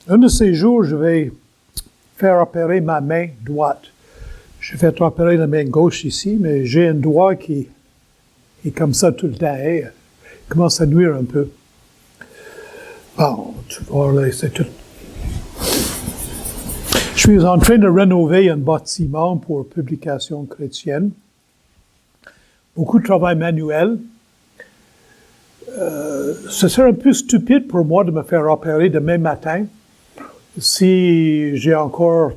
Un de ces jours, je vais faire opérer ma main droite. J'ai fait opérer la main gauche ici, mais j'ai un doigt qui est comme ça tout le temps. Il commence à nuire un peu. Bon, tu vois, là, c'est tout. Je suis en train de rénover un bâtiment pour publication chrétienne. Beaucoup de travail manuel. Ce serait un peu stupide pour moi de me faire opérer demain matin si j'ai encore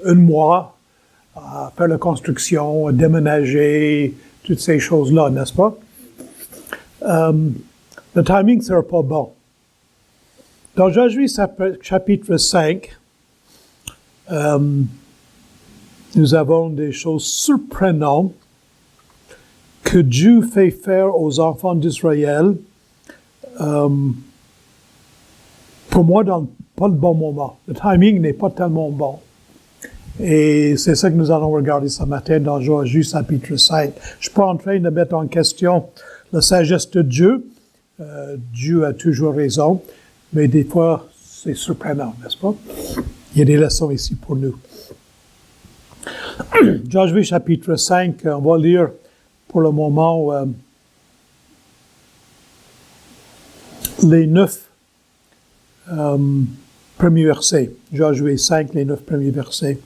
un mois à faire la construction, à déménager, toutes ces choses-là, n'est-ce pas? Le timing ne sera pas bon. Dans Josué chapitre 5, nous avons des choses surprenantes que Dieu fait faire aux enfants d'Israël, pour moi, dans pas le bon moment. Le timing n'est pas tellement bon. Et c'est ça que nous allons regarder ce matin dans Josué chapitre 5. Je ne suis pas en train de mettre en question la sagesse de Dieu. Dieu a toujours raison, mais des fois, c'est surprenant, n'est-ce pas? Il y a des leçons ici pour nous. Josué chapitre 5, on va lire pour le moment les 9 premiers versets. Josué 5, les 9 premiers versets.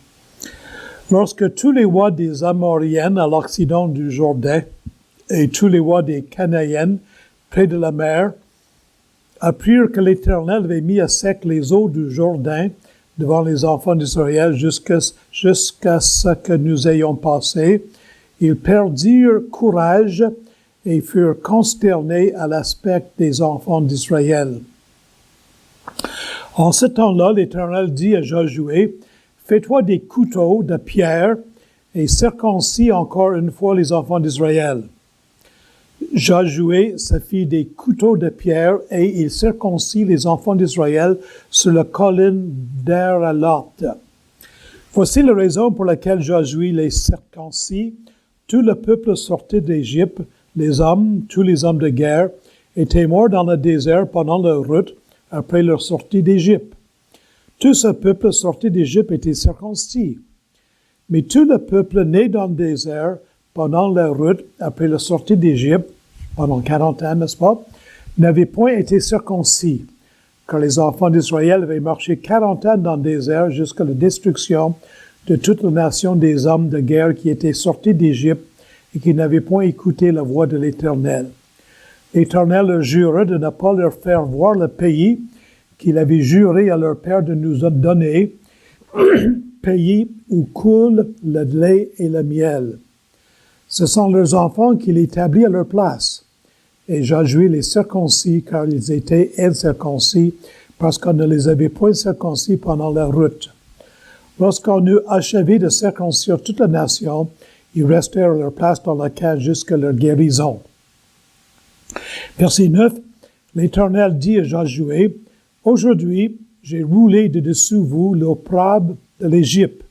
Lorsque tous les rois des Amoriennes à l'occident du Jourdain et tous les rois des Canaïennes près de la mer apprirent que l'Éternel avait mis à sec les eaux du Jourdain devant les enfants d'Israël jusqu'à ce que nous ayons passé, ils perdirent courage et furent consternés à l'aspect des enfants d'Israël. En ce temps-là, l'Éternel dit à Josué, « Fais-toi des couteaux de pierre et circoncis encore une fois les enfants d'Israël. » Josué se fit des couteaux de pierre et il circoncit les enfants d'Israël sur la colline d'Aralat. Voici la raison pour laquelle Josué les circoncit. Tout le peuple sortait d'Égypte, les hommes, tous les hommes de guerre, étaient morts dans le désert pendant leur route après leur sortie d'Égypte. Tout ce peuple sorti d'Égypte était circoncis. Mais tout le peuple né dans le désert pendant leur route après la sortie d'Égypte, pendant 40 ans, n'est-ce pas, n'avait point été circoncis, car les enfants d'Israël avaient marché 40 ans dans le désert jusqu'à la destruction de toute la nation des hommes de guerre qui étaient sortis d'Égypte et qui n'avaient point écouté la voix de l'Éternel. L'Éternel leur jura de ne pas leur faire voir le pays qu'il avait juré à leur père de nous donner, pays où coule le lait et le miel. Ce sont leurs enfants qu'il établit à leur place. Et Josué les circoncis car ils étaient incirconcis parce qu'on ne les avait point circoncis pendant la route. Lorsqu'on eut achevé de circoncire toute la nation, ils restèrent à leur place dans la cage jusqu'à leur guérison. Verset 9, l'Éternel dit à Josué, « Aujourd'hui, j'ai roulé de dessous vous l'opprobre de l'Égypte. »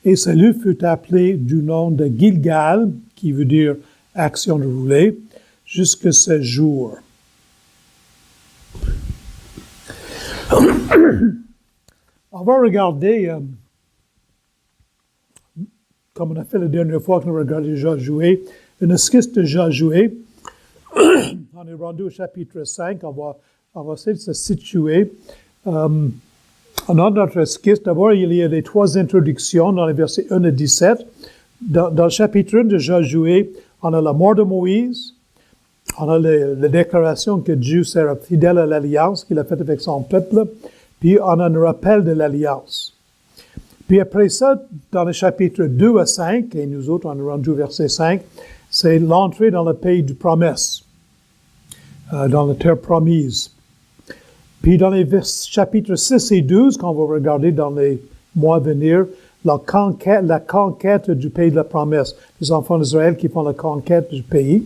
Et ce lieu fut appelé du nom de Gilgal, qui veut dire action de rouler, jusqu'à ce jour. On va regarder, comme on a fait la dernière fois qu'on a regardé Josué, une esquisse de Josué. On est rendu au chapitre 5, on va essayer de se situer. On a notre esquisse. D'abord, il y a les 3 introductions dans les versets 1 à 17. Dans le chapitre 1 de Josué, on a la mort de Moïse. On a la déclaration que Dieu sera fidèle à l'alliance qu'il a faite avec son peuple. Puis, on a un rappel de l'alliance. Puis après ça, dans les chapitres 2 à 5, et nous autres, on est rendu au verset 5, c'est l'entrée dans le pays de promesse, dans la terre promise. Puis dans les chapitres 6 et 12, qu'on va regarder dans les mois à venir, la conquête du pays de la promesse. Les enfants d'Israël qui font la conquête du pays.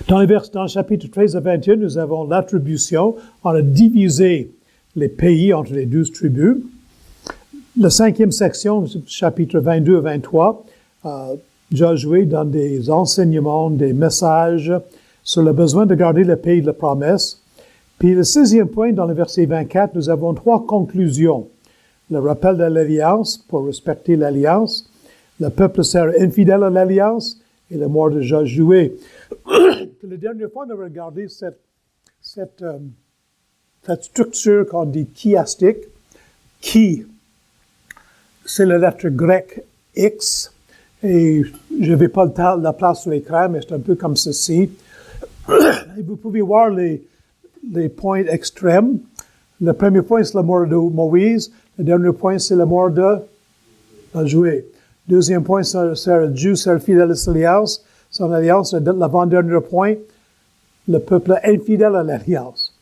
Dans le chapitre 13 à 21, nous avons l'attribution. On a divisé les pays entre les 12 tribus. La 5e section, chapitre 22 à 23, Josué donne des enseignements, des messages sur le besoin de garder le pays de la promesse. Puis le 6e point, dans le verset 24, nous avons 3 conclusions. Le rappel de l'alliance pour respecter l'alliance, le peuple sera infidèle à l'alliance et la mort de Josué. La dernière fois, on a regardé cette structure qu'on dit chiastique. Chi, c'est la lettre grecque X, et je n'avais pas la place sur l'écran, mais c'est un peu comme ceci. Et vous pouvez voir les points extrêmes. Le premier point, c'est la mort de Moïse. Le dernier point, c'est la mort de Josué. Deuxième point, c'est Dieu sera fidèle à l'alliance. Son alliance, l'avant-dernier point, le peuple infidèle à l'alliance.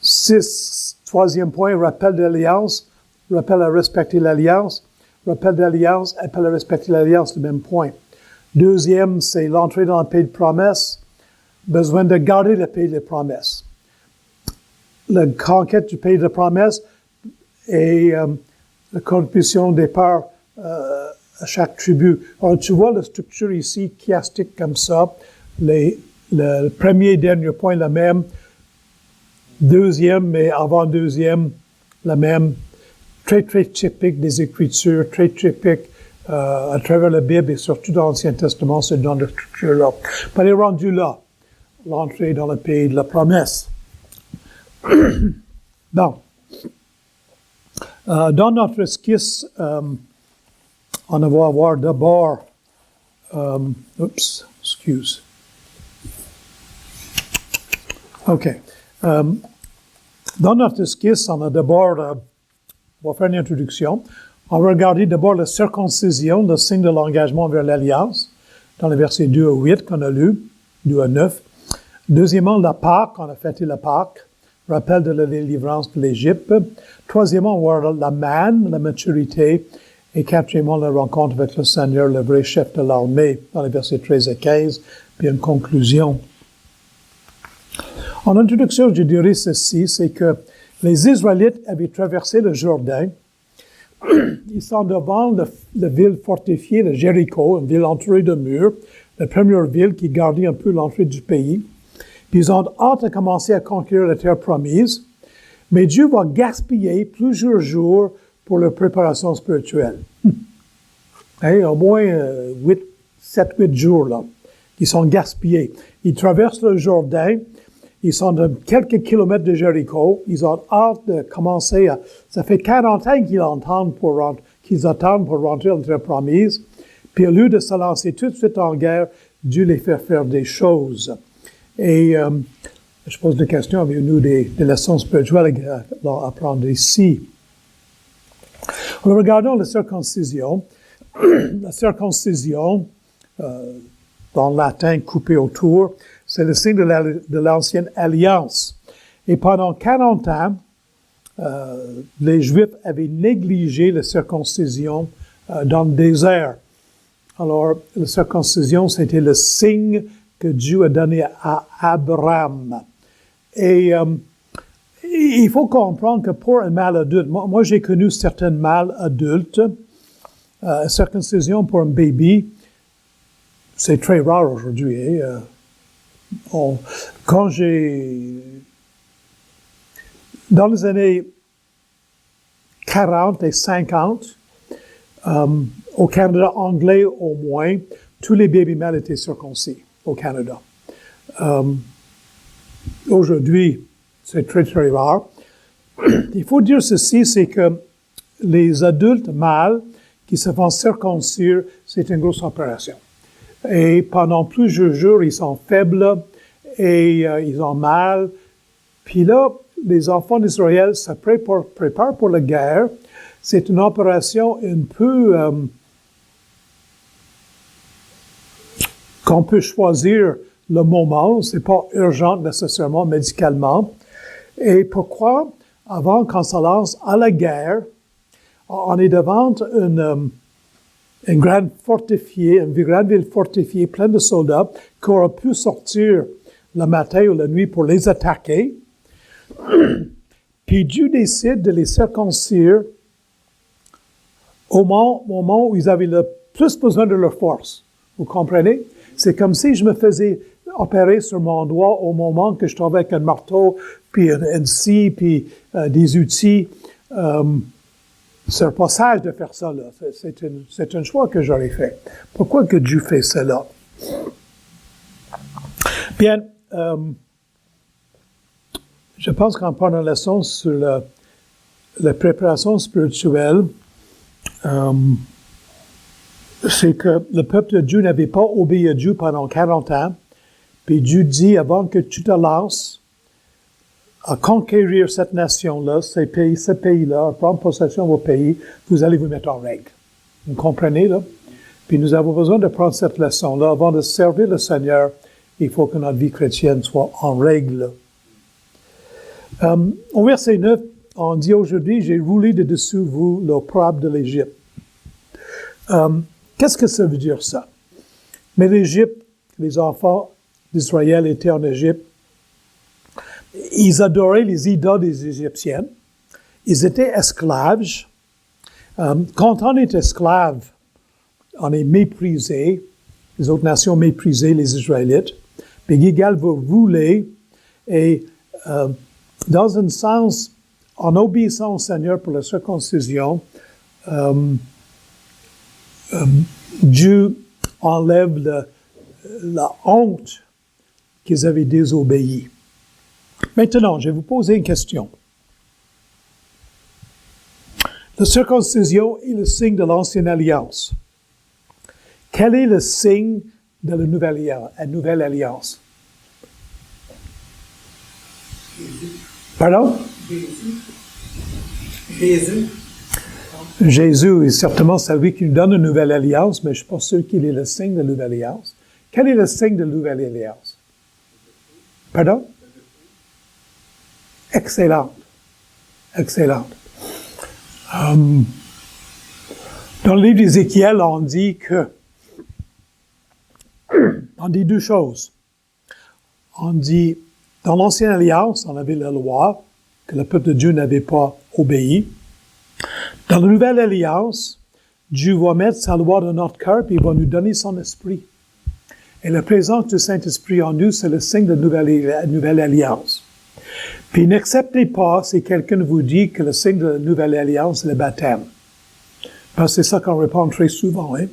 6, troisième point, rappel de l'alliance, rappel à respecter l'alliance, rappel de l'alliance, appel à respecter l'alliance, le même point. Deuxième, c'est l'entrée dans le pays de promesse, besoin de garder le pays de promesse. La conquête du pays de promesse et la contribution des parts à chaque tribu. Alors, tu vois la structure ici, chiastique comme ça. Le premier et dernier point, le même. Deuxième, mais avant-deuxième, la même. Très, très typique des Écritures, très typique à travers la Bible et surtout dans l'Ancien Testament, c'est dans la structure-là. On est rendu là, l'entrée dans le pays de la promesse. Bon. Dans notre esquisse, on va avoir d'abord, excuse. OK. Dans notre esquisse, on a d'abord, on va faire une introduction. On va regarder d'abord la circoncision, le signe de l'engagement vers l'alliance, dans les versets 2 à 8 qu'on a lu, 2 à 9. Deuxièmement, la Pâque, on a fêté la Pâque, rappel de la délivrance de l'Égypte. Troisièmement, on va voir la manne, la maturité. Et quatrièmement, la rencontre avec le Seigneur, le vrai chef de l'armée, dans les versets 13 à 15, puis une conclusion. En introduction, je dirais ceci, c'est que les Israélites avaient traversé le Jourdain. Ils sont devant la ville fortifiée de Jéricho, une ville entourée de murs, la première ville qui gardait un peu l'entrée du pays. Puis ils ont hâte de commencer à conquérir la terre promise. Mais Dieu va gaspiller plusieurs jours pour leur préparation spirituelle. Au moins 7-8 jours, là, qui sont gaspillés. Ils traversent le Jourdain. Ils sont à quelques kilomètres de Jéricho. Ils ont hâte de commencer à... Ça fait 40 ans qu'ils attendent pour rentrer dans la terre promise. Puis au lieu de se lancer tout de suite en guerre, Dieu les fait faire des choses. Et je pose des questions, avez-vous des leçons spirituelles à apprendre ici? Alors, regardons la circoncision. La circoncision, dans le latin coupé autour, c'est le signe de l'ancienne alliance. Et pendant 40 ans, les Juifs avaient négligé la circoncision dans le désert. Alors, la circoncision, c'était le signe que Dieu a donné à Abraham. Et il faut comprendre que pour un mâle adulte, moi j'ai connu certains mâles adultes, circoncision pour un baby, c'est très rare aujourd'hui. Dans les années 40 et 50, au Canada anglais au moins, tous les bébés mâles étaient circoncis au Canada. Aujourd'hui, c'est très, très rare. Il faut dire ceci, c'est que les adultes mâles qui se font circoncire, c'est une grosse opération. Et pendant plusieurs jours, ils sont faibles et ils ont mal. Puis là, les enfants d'Israël se préparent pour la guerre. C'est une opération un peu qu'on peut choisir le moment. C'est pas urgent nécessairement médicalement. Et pourquoi? Avant qu'on se lance à la guerre, on est devant une grande ville fortifiée, pleine de soldats, qui auraient pu sortir le matin ou la nuit pour les attaquer. Puis Dieu décide de les circoncire au moment où ils avaient le plus besoin de leur force. Vous comprenez? C'est comme si je me faisais opéré sur mon doigt au moment que je travaillais avec un marteau, puis une scie, puis des outils. C'est un passage de faire ça, là. C'est un choix que j'aurais fait. Pourquoi que Dieu fait cela? Bien, je pense qu'en prenant la leçon sur la préparation spirituelle, c'est que le peuple de Dieu n'avait pas obéi à Dieu pendant 40 ans. Puis Dieu dit, avant que tu te lances à conquérir cette nation-là, ce pays-là, à prendre possession de vos pays, vous allez vous mettre en règle. Vous comprenez, là? Puis nous avons besoin de prendre cette leçon-là. Avant de servir le Seigneur, il faut que notre vie chrétienne soit en règle. Au verset 9, on dit aujourd'hui, j'ai roulé de dessous vous l'opprobre de l'Égypte. Qu'est-ce que ça veut dire, ça? Mais l'Égypte, les enfants d'Israël étaient en Égypte. Ils adoraient les idoles des Égyptiens. Ils étaient esclaves. Quand on est esclave, on est méprisé. Les autres nations méprisaient les Israélites. Puis Gigal va rouler et dans un sens, en obéissant au Seigneur pour la circoncision, Dieu enlève la honte qu'ils avaient désobéi. Maintenant, je vais vous poser une question. La circoncision est le signe de l'Ancienne Alliance. Quel est le signe de la Nouvelle Alliance? Pardon? Jésus est certainement celui qui nous donne une Nouvelle Alliance, mais je ne suis pas sûr qu'il est le signe de la Nouvelle Alliance. Quel est le signe de la Nouvelle Alliance? Pardon? Excellente. Excellente. Dans le livre d'Ézéchiel, on dit deux choses. On dit, dans l'Ancienne Alliance, on avait la loi que le peuple de Dieu n'avait pas obéi. Dans la Nouvelle Alliance, Dieu va mettre sa loi dans notre cœur et il va nous donner son esprit. Et la présence du Saint-Esprit en nous, c'est le signe de la Nouvelle Alliance. Puis n'acceptez pas si quelqu'un vous dit que le signe de la Nouvelle Alliance, c'est le baptême. Parce que c'est ça qu'on répond très souvent. Hein?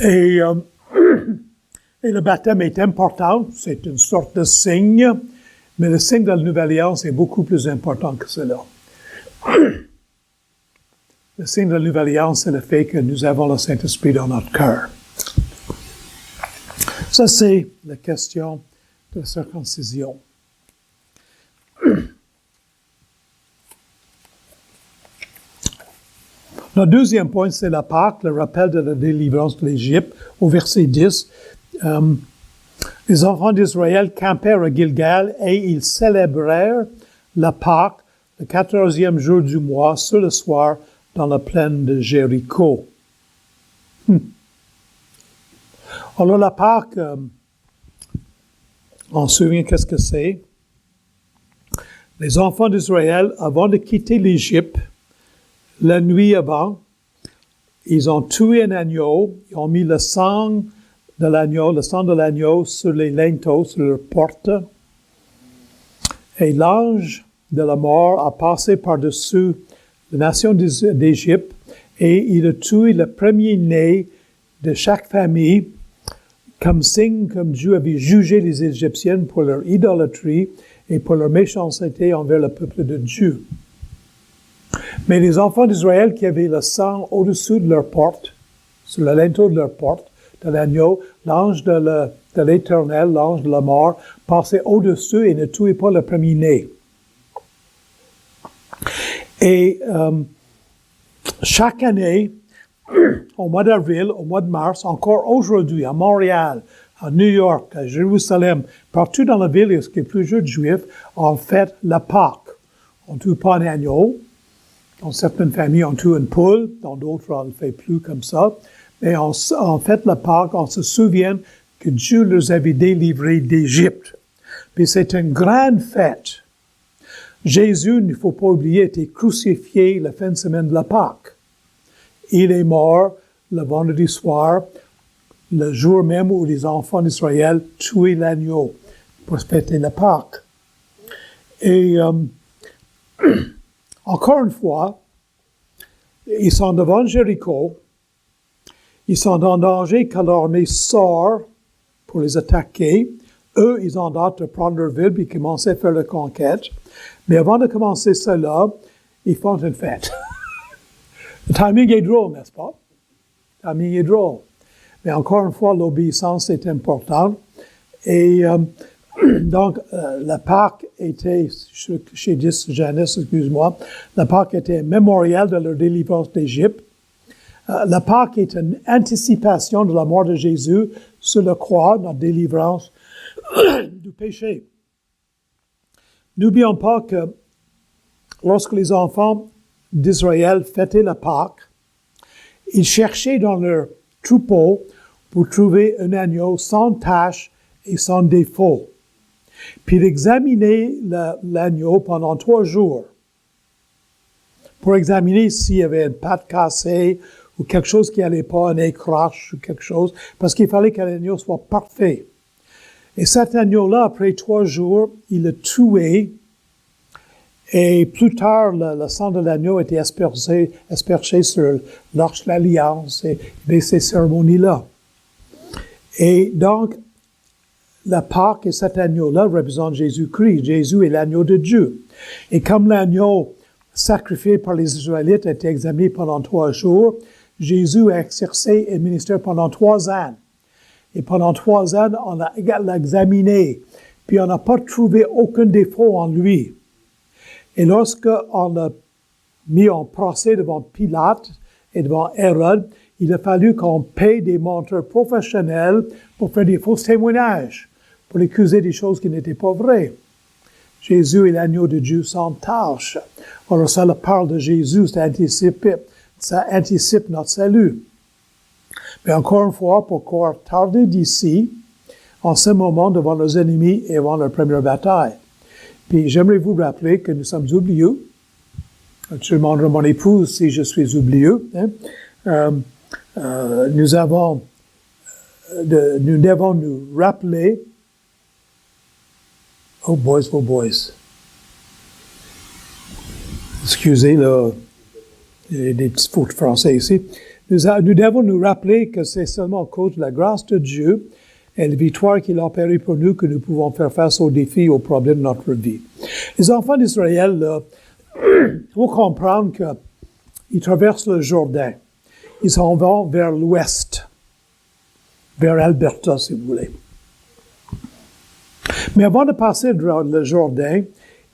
Et le baptême est important, c'est une sorte de signe, mais le signe de la Nouvelle Alliance est beaucoup plus important que cela. Le signe de la Nouvelle Alliance, c'est le fait que nous avons le Saint-Esprit dans notre cœur. Ça, c'est la question de la circoncision. Le deuxième point, c'est la Pâque, le rappel de la délivrance de l'Égypte. Au verset 10, les enfants d'Israël campèrent à Gilgal et ils célébrèrent la Pâque le 14e jour du mois, sur le soir, dans la plaine de Jéricho. Alors la Pâque, on se souvient qu'est-ce que c'est. Les enfants d'Israël, avant de quitter l'Égypte, la nuit avant, ils ont tué un agneau, ils ont mis le sang de l'agneau sur les linteaux, sur leurs portes. Et l'ange de la mort a passé par-dessus la nation d'Égypte et il a tué le premier-né de chaque famille comme signe, comme Dieu avait jugé les Égyptiennes pour leur idolâtrie et pour leur méchanceté envers le peuple de Dieu. Mais les enfants d'Israël qui avaient le sang au-dessus de leur porte, sur le linteau de leur porte, de l'agneau, l'ange de l'Éternel, l'ange de la mort, passait au-dessus et ne tuait pas le premier-né. Et chaque année, au mois d'avril, au mois de mars, encore aujourd'hui, à Montréal, à New York, à Jérusalem, partout dans la ville, il y a plusieurs Juifs, on fête la Pâque. On ne tue pas un agneau. Dans certaines familles, on tue une poule. Dans d'autres, on ne le fait plus comme ça. Mais on fête la Pâque, on se souvient que Dieu les avait délivrés d'Égypte. Puis c'est une grande fête. Jésus, il ne faut pas oublier, était crucifié la fin de semaine de la Pâque. Il est mort le vendredi soir. le jour même où les enfants d'Israël tuaient l'agneau pour fêter la Pâque. Et encore une fois, ils sont devant Jéricho, ils sont en danger quand l'armée sort pour les attaquer. Eux, ils ont hâte de prendre leur ville puis commencer à faire la conquête. Mais avant de commencer cela, ils font une fête. Le timing est drôle, n'est-ce pas? Le timing est drôle. Mais encore une fois, l'obéissance est importante. Et donc, la Pâque était, chez Genèse, excuse-moi, la Pâque était un mémorial de leur délivrance d'Égypte. La Pâque est une anticipation de la mort de Jésus sur la croix, notre délivrance du péché. N'oublions pas que lorsque les enfants d'Israël fêtaient la Pâque, ils cherchaient dans leur troupeau pour trouver un agneau sans tache et sans défaut. Puis ils examinaient l'agneau pendant 3 jours pour examiner s'il y avait une patte cassée ou quelque chose qui n'allait pas, un écrache ou quelque chose, parce qu'il fallait que l'agneau soit parfait. Et cet agneau-là, après 3 jours, il le tuait. Et plus tard, le sang de l'agneau était aspergé sur l'arche de l'Alliance et ces cérémonies-là. Et donc, la Pâque et cet agneau-là représentent Jésus-Christ. Jésus est l'agneau de Dieu. Et comme l'agneau sacrifié par les Israélites a été examiné pendant 3 jours, Jésus a exercé un ministère pendant 3 ans. Et pendant 3 ans, on l'a examiné, puis on n'a pas trouvé aucun défaut en lui. Et lorsqu'on l'a mis en procès devant Pilate et devant Hérode, il a fallu qu'on paye des menteurs professionnels pour faire des faux témoignages, pour accuser des choses qui n'étaient pas vraies. Jésus est l'agneau de Dieu sans tâche. Alors ça parle de Jésus, ça anticipe notre salut. Mais encore une fois, pourquoi tarder d'ici, en ce moment, devant nos ennemis et avant leur première bataille? Puis j'aimerais vous rappeler que nous sommes oublieux. Je demanderai à mon épouse si je suis oublieux. Nous devons nous rappeler. Oh boys. Excusez, là, il y a des petites fautes français ici. Nous devons nous rappeler que c'est seulement à cause de la grâce de Dieu et la victoire qu'il a opérée pour nous que nous pouvons faire face aux défis et aux problèmes de notre vie. Les enfants d'Israël, il faut comprendre qu'ils traversent le Jourdain. Ils s'en vont vers l'ouest, vers Alberta, si vous voulez. Mais avant de passer le Jourdain,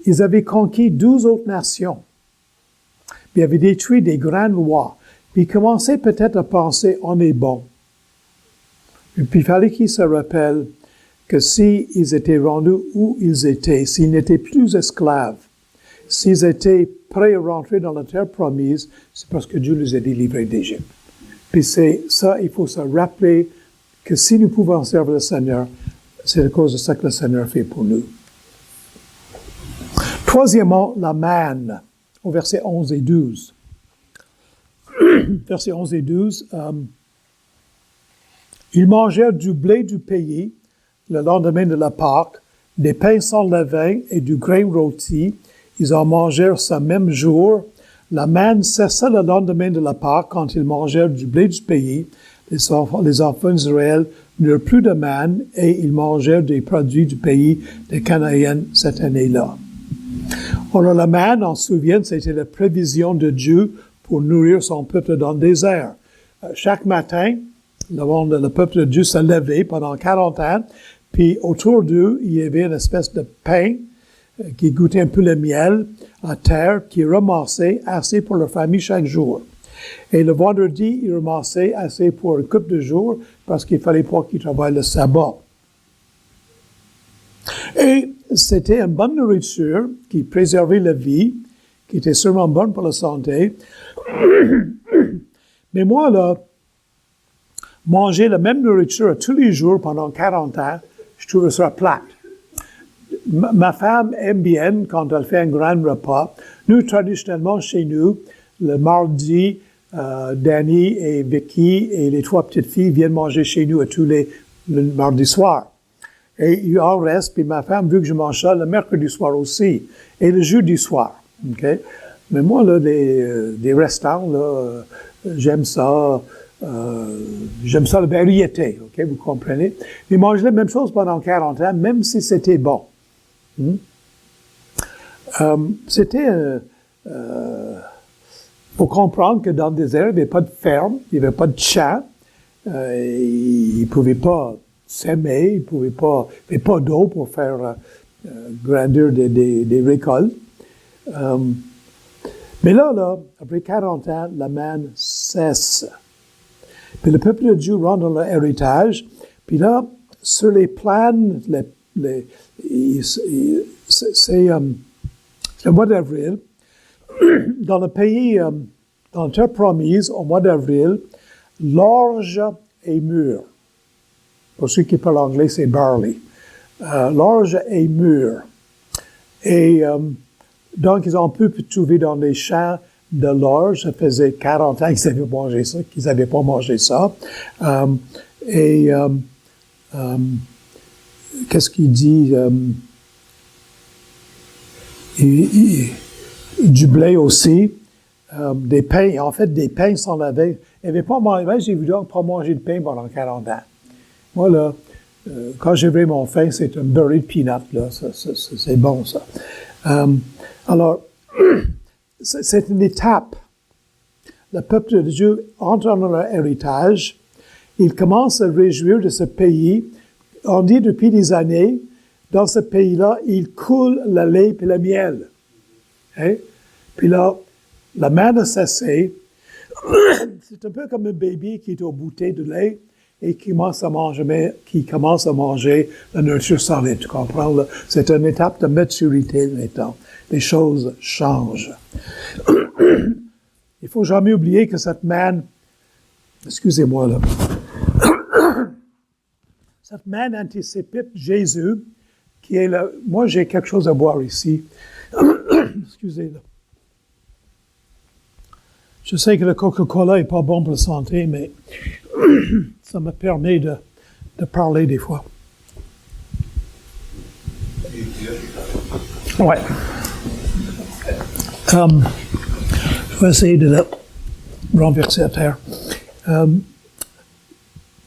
ils avaient conquis 12 autres nations. Ils avaient détruit des grands rois. Puis ils commençaient peut-être à penser, on est bon. Et puis il fallait qu'ils se rappellent que s'ils étaient rendus où ils étaient, s'ils n'étaient plus esclaves, s'ils étaient prêts à rentrer dans la terre promise, c'est parce que Dieu les a délivrés d'Égypte. Puis c'est ça, il faut se rappeler que si nous pouvons servir le Seigneur, c'est à cause de ça que le Seigneur fait pour nous. Troisièmement, la manne, au verset 11 et 12. Versets 11 et 12. Ils mangèrent du blé du pays le lendemain de la Pâque, des pains sans levain et du grain rôti. Ils en mangèrent ce même jour. La manne cessa le lendemain de la Pâque quand ils mangèrent du blé du pays. Les enfants d'Israël n'eurent plus de manne et ils mangèrent des produits du pays des Cananéens cette année-là. Alors la manne, on se souvient, c'était la prévision de Dieu pour nourrir son peuple dans le désert. Chaque matin, le peuple de Dieu se levait pendant 40 ans, puis autour d'eux, il y avait une espèce de pain qui goûtait un peu le miel à terre, qui ramassait assez pour leur famille chaque jour. Et le vendredi, ils ramassaient assez pour une couple de jours, parce qu'il fallait pas qu'ils travaillent le sabbat. Et c'était une bonne nourriture qui préservait la vie, qui était sûrement bonne pour la santé. Mais moi, là, manger la même nourriture tous les jours pendant 40 ans, je trouve ça plate. Ma femme aime bien quand elle fait un grand repas. Nous, traditionnellement, chez nous, le mardi, Danny et Vicky et les 3 petites filles viennent manger chez nous tous le mardi soir. Et il en reste, puis ma femme veut que je mange ça le mercredi soir aussi, et le jeudi soir. Okay? Mais moi, là, des restaurants, là, j'aime ça la variété, ok, vous comprenez? Mais manger la même chose pendant 40 ans, même si c'était bon. Faut comprendre que dans le désert, il n'y avait pas de ferme, il n'y avait pas de champ, ils ne pouvaient pas s'aimer, il n'y avait pas d'eau pour faire grandir des récoltes. Mais là, après 40 ans, la manne cesse. Puis le peuple de Dieu rentre dans leur héritage, puis là, sur les plaines, c'est le mois d'avril, dans le pays, dans la terre promise, au mois d'avril, l'orge est mûre. Pour ceux qui parlent anglais, c'est barley. L'orge est mûre. Et donc, ils ont pu trouver dans les champs de l'orge. Ça faisait 40 ans qu'ils n'avaient pas mangé ça. Qu'est-ce qu'il dit? Du blé aussi. Des pains. En fait, des pains sans laver. Ils n'avaient pas mangé. J'ai vu donc pas manger de pain pendant 40 ans. Moi, là, quand j'ai vu mon faim, c'est un beurre de peanut, là. C'est bon, ça. Alors, c'est une étape. Le peuple de Dieu entre dans leur héritage. Il commence à réjouir de ce pays. On dit depuis des années, dans ce pays-là, il coule le lait et le miel. Hein? Puis là, la manne a cessé. C'est un peu comme un bébé qui est au bouteille de lait et qui commence à manger la nourriture solide. Tu comprends? Là? C'est une étape de maturité maintenant. Les choses changent. Il faut jamais oublier que cette manne, excusez-moi là, cette manne anticipe Jésus, qui est là. Moi, j'ai quelque chose à boire ici. Excusez-moi. Je sais que le Coca-Cola n'est pas bon pour la santé, mais ça me permet de parler des fois. Ouais. Je vais essayer de le renverser à terre.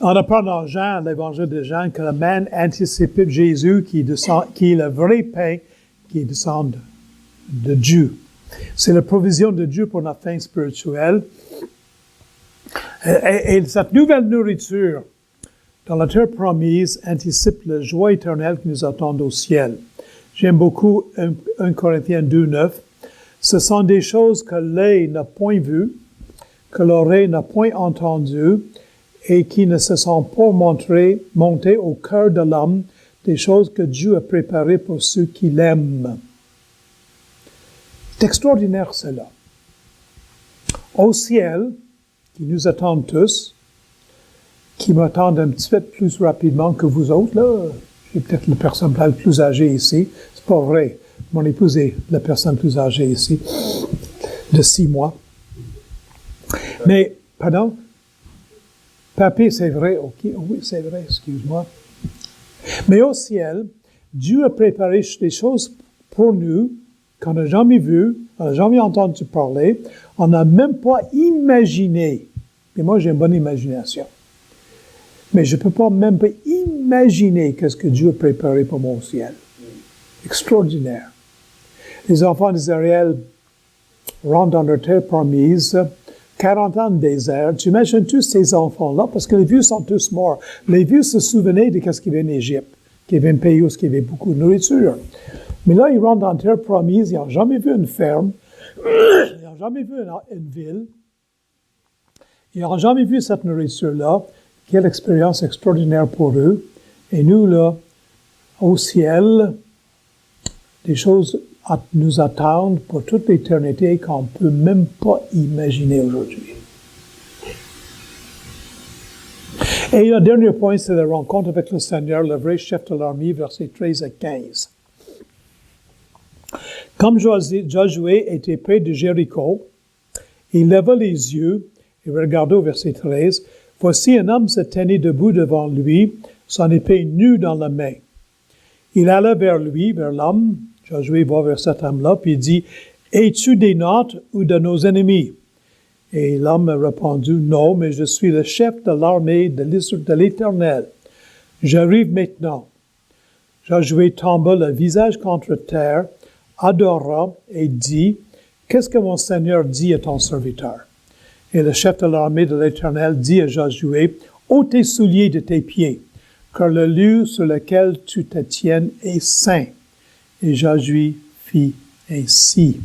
On apprend dans Jean, l'évangile de Jean, que la manne anticipe Jésus qui est le vrai pain qui descend de Dieu. C'est la provision de Dieu pour notre faim spirituelle. Et cette nouvelle nourriture dans la terre promise anticipe la joie éternelle qui nous attend au ciel. J'aime beaucoup 1 Corinthiens 2:9. Ce sont des choses que l'œil n'a point vues, que l'oreille n'a point entendues, et qui ne se sont pas montées au cœur de l'homme, des choses que Dieu a préparées pour ceux qui l'aiment. C'est extraordinaire, cela. Au ciel, qui nous attendent tous, qui m'attendent un petit peu plus rapidement que vous autres, là. J'ai peut-être la personne la plus âgée ici. C'est pas vrai. Mon épouse est la personne plus âgée ici, de 6 mois. Mais, pardon? Papy, c'est vrai. OK, oui, c'est vrai, excuse-moi. Mais au ciel, Dieu a préparé des choses pour nous qu'on n'a jamais vues, on n'a jamais entendu parler, on n'a même pas imaginé. Et moi, j'ai une bonne imagination. Mais je ne peux même pas imaginer qu'est-ce que Dieu a préparé pour mon ciel. Extraordinaire. Les enfants d'Israël rentrent dans leur terre promise, 40 ans de désert. Tu imagines tous ces enfants-là, parce que les vieux sont tous morts. Les vieux se souvenaient de ce qu'il y avait en Égypte, qu'il y avait un pays où il y avait beaucoup de nourriture. Mais là, ils rentrent dans la terre promise, ils n'ont jamais vu une ferme, ils n'ont jamais vu une ville, ils n'ont jamais vu cette nourriture-là. Quelle expérience extraordinaire pour eux. Et nous, là, au ciel, des choses nous attendent pour toute l'éternité qu'on ne peut même pas imaginer aujourd'hui. Et le dernier point, c'est la rencontre avec le Seigneur, le vrai chef de l'armée, versets 13 à 15. Comme Josué était près de Jéricho, il leva les yeux, Et regardez au verset 13. « Voici un homme se tenait debout devant lui, son épée nue dans la main. Il alla vers lui, vers l'homme. » Josué va vers cet homme-là, puis il dit, « Es-tu des nôtres ou de nos ennemis? » Et l'homme a répondu, « Non, mais je suis le chef de l'armée de l'Éternel. J'arrive maintenant. » Josué tomba le visage contre terre, adora et dit, « Qu'est-ce que mon Seigneur dit à ton serviteur? » Et le chef de l'armée de l'Éternel dit à Josué, « Ôte tes souliers de tes pieds, car le lieu sur lequel tu te tiennes est saint. » Et Josué fit ainsi.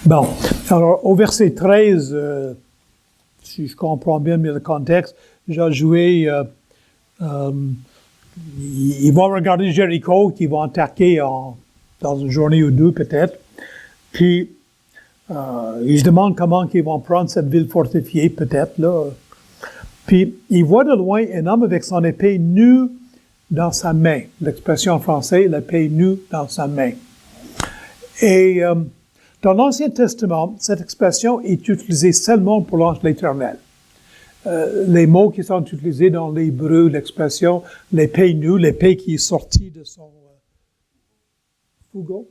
Bon, alors au verset 13, si je comprends bien le contexte, Josué, il va regarder Jéricho, qui va attaquer dans une journée ou deux peut-être, puis il se demande comment ils vont prendre cette ville fortifiée peut-être, là. Puis il voit de loin un homme avec son épée nue dans sa main. L'expression en français, l'épée nue dans sa main. Et dans l'Ancien Testament, cette expression est utilisée seulement pour l'ange de l'Éternel. Les mots qui sont utilisés dans l'hébreu, l'expression l'épée nue, l'épée qui est sortie de son fourgon,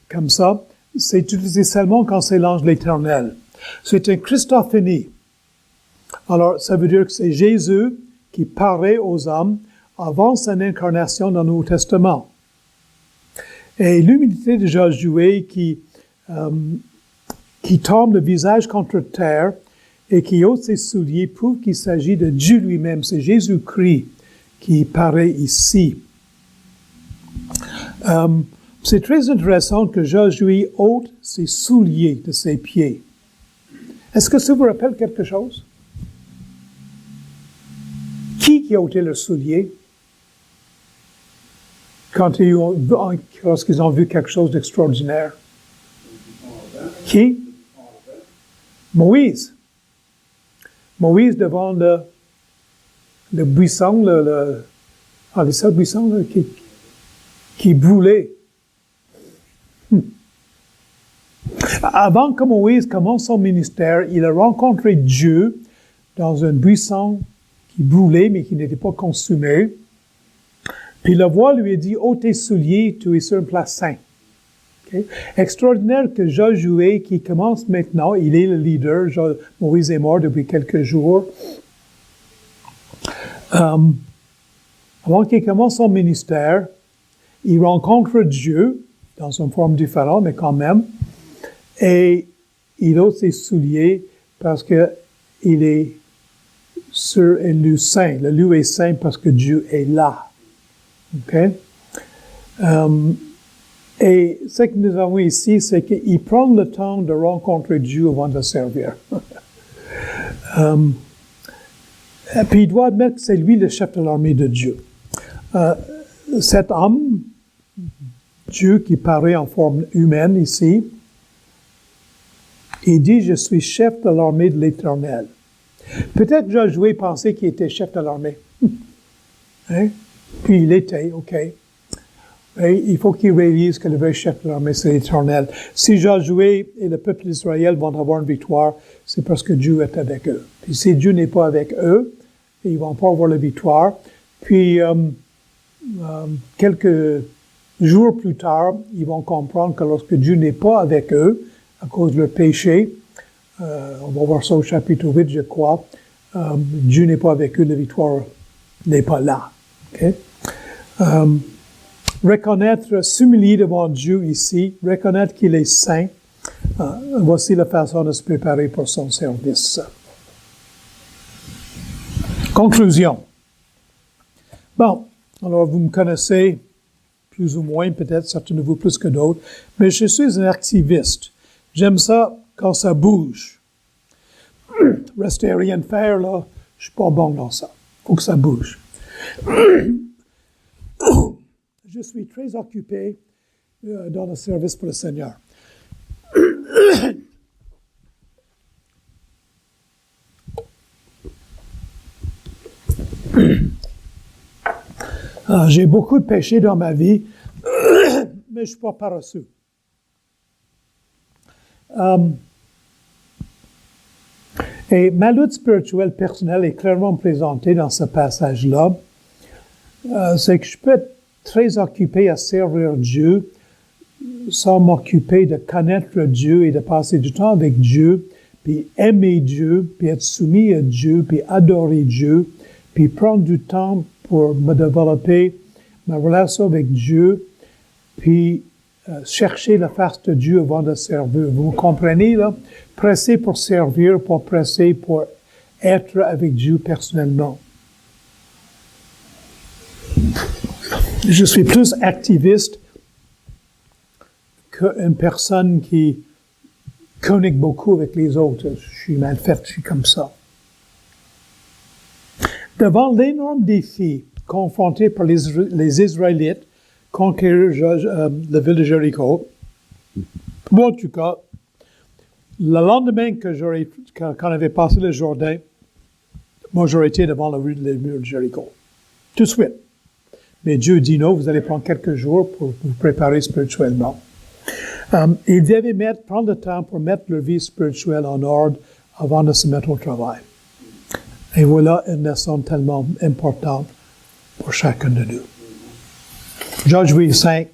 comme ça, c'est utilisé seulement quand c'est l'ange de l'Éternel. C'est un Christophanie. Alors, ça veut dire que c'est Jésus qui paraît aux hommes avant son incarnation dans le Nouveau Testament. Et l'humilité de Josué qui tombe le visage contre terre et qui ôte ses souliers prouve qu'il s'agit de Dieu lui-même. C'est Jésus-Christ qui paraît ici. C'est très intéressant que Josué ôte ses souliers de ses pieds. Est-ce que ça vous rappelle quelque chose? Qui a ôté leurs souliers lorsqu'ils ont vu quelque chose d'extraordinaire? Qui? Moïse. Moïse devant le buisson, les seuls buissons là, qui brûlait. Avant que Moïse commence son ministère, il a rencontré Dieu dans un buisson qui brûlait, mais qui n'était pas consumé. Puis la voix lui a dit, « Ôte tes souliers, tu es sur une place sainte. » Okay? Extraordinaire que Josué, qui commence maintenant, il est le leader, Moïse est mort depuis quelques jours. Avant qu'il commence son ministère, il rencontre Dieu, dans une forme différente, mais quand même, et il ôte ses souliers parce que il est sur un lieu saint. Le lieu est saint parce que Dieu est là. OK? Et ce que nous avons ici, c'est qu'il prend le temps de rencontrer Dieu avant de le servir. Puis il doit admettre que c'est lui le chef de l'armée de Dieu. Cet homme, Dieu qui paraît en forme humaine ici, il dit, « Je suis chef de l'armée de l'Éternel. » Peut-être Josué pensait qu'il était chef de l'armée. Hein? Puis il était, OK. Et il faut qu'il réalise que le vrai chef de l'armée, c'est l'Éternel. Si Josué et le peuple d'Israël vont avoir une victoire, c'est parce que Dieu est avec eux. Puis si Dieu n'est pas avec eux, ils ne vont pas avoir la victoire. Puis quelques jours plus tard, ils vont comprendre que lorsque Dieu n'est pas avec eux, à cause de leur péché, on va voir ça au chapitre 8, je crois, Dieu n'est pas avec eux, la victoire n'est pas là. Okay? Reconnaître, s'humilier devant Dieu ici, reconnaître qu'il est saint, voici la façon de se préparer pour son service. Conclusion. Bon, alors vous me connaissez plus ou moins, peut-être certains de vous plus que d'autres, mais je suis un activiste. J'aime ça quand ça bouge. Rester à rien faire, là, je suis pas bon dans ça. Il faut que ça bouge. Je suis très occupé dans le service pour le Seigneur. J'ai beaucoup de péchés dans ma vie, mais je ne suis pas paresseux. Et ma lutte spirituelle personnelle est clairement présentée dans ce passage-là. C'est que je peux être très occupé à servir Dieu sans m'occuper de connaître Dieu et de passer du temps avec Dieu, puis aimer Dieu, puis être soumis à Dieu, puis adorer Dieu, puis prendre du temps pour me développer ma relation avec Dieu, puis chercher la face de Dieu avant de servir. Vous comprenez, là? Presser pour servir, pas presser pour être avec Dieu personnellement. Je suis plus activiste qu'une personne qui communique beaucoup avec les autres. Je suis mal fait, je suis comme ça. Devant l'énorme défi confronté par les Israélites, conquérir la ville de Jéricho, moi en tout cas, le lendemain qu'on avait passé le Jourdain, moi j'aurais été devant le mur de Jéricho. Tout de suite. Mais Dieu dit non, vous allez prendre quelques jours pour vous préparer spirituellement. Ils devaient prendre le temps pour mettre leur vie spirituelle en ordre avant de se mettre au travail. Et voilà une leçon tellement importante pour chacun de nous. Josué 5,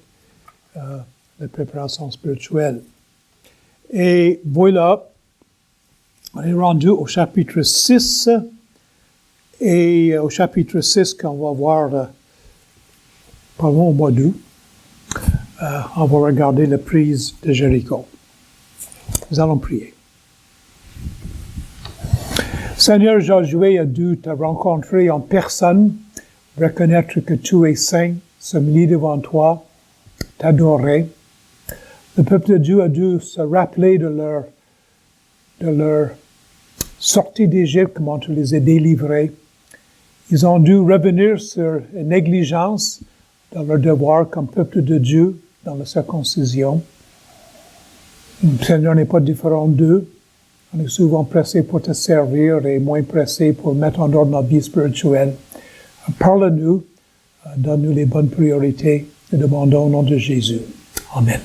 la préparation spirituelle. Et voilà, on est rendu au chapitre 6. Et au chapitre 6, qu'on va voir, pardon, au mois d'août, on va regarder la prise de Jéricho. Nous allons prier. Seigneur, Josué a dû te rencontrer en personne, reconnaître que tu es saint, se mêler devant toi, t'adorer. Le peuple de Dieu a dû se rappeler de leur sortie d'Égypte, comment tu les as délivrés. Ils ont dû revenir sur une négligence dans leur devoir comme peuple de Dieu, dans la circoncision. Le Seigneur n'est pas différent d'eux. On est souvent pressé pour te servir et moins pressé pour mettre en ordre notre vie spirituelle. Parle-nous, donne-nous les bonnes priorités. Nous demandons au nom de Jésus. Amen.